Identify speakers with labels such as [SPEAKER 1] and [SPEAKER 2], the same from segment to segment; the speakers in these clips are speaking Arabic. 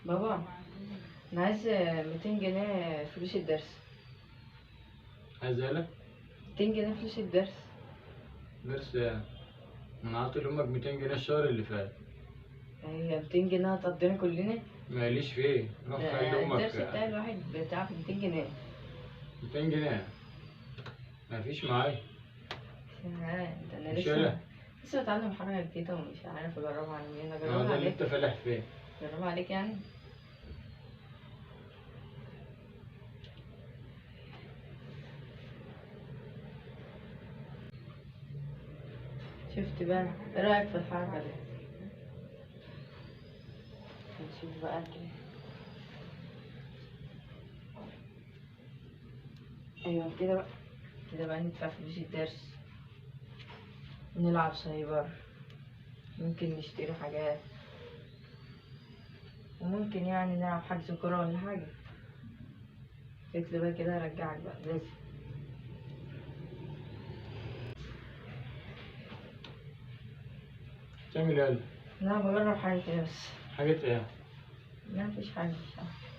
[SPEAKER 1] بابا، انا عايز 200 جنيه فلوس الدرس.
[SPEAKER 2] عايز ايه؟
[SPEAKER 1] 200 جنيه فلوس الدرس.
[SPEAKER 2] درس ايه؟ انا عاطي لامك 200 جنيه الشهر اللي فات.
[SPEAKER 1] هي 200 جنيه هتقضينا كلنا؟
[SPEAKER 2] ماليش فيه، روح خلي
[SPEAKER 1] ده
[SPEAKER 2] امك.
[SPEAKER 1] الدرس بتاع الواحد بتاع 200 جنيه.
[SPEAKER 2] 200 جنيه مفيش معايا.
[SPEAKER 1] ده انا
[SPEAKER 2] مش
[SPEAKER 1] لسه
[SPEAKER 2] انا.
[SPEAKER 1] بتعلم حاجه جديده ومش عارف اجربها على مين.
[SPEAKER 2] ده
[SPEAKER 1] اجربها
[SPEAKER 2] اللي
[SPEAKER 1] عليك؟
[SPEAKER 2] انت فالح فيه.
[SPEAKER 1] اجربها عليك يعني. شفت بقى؟ ايه رايك في الحركه دي؟ نشوف بقى كده. ايوه كده بقى. كده بقى ندفع فلوس الدرس، نلعب سايبر، ممكن نشتري حاجات، وممكن يعني نلعب حجز كورة ولا حاجة. قلت بقى كده هرجعك بقى لازم.
[SPEAKER 2] تعمل ايه؟
[SPEAKER 1] لا بجرب حاجة كده بس.
[SPEAKER 2] حاجات ايه؟
[SPEAKER 1] لا مفيش حاجة مش عارف.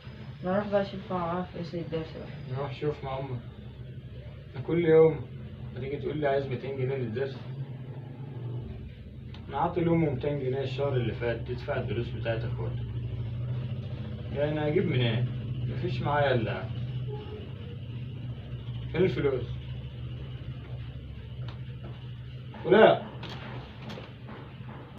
[SPEAKER 1] نروح بقى اشوف مع فلوس الدرس بقى.
[SPEAKER 2] نروح شوف مع امك. أنا كل يوم هتيجي تقول لي عايز 200 جنيه للدرس. انا عاطي لامه 200 جنيه الشهر اللي فات تدفع الدروس بتاعت اخواتها. يعني هجيب منين؟ مفيش معايا الا. فين الفلوس؟ ولا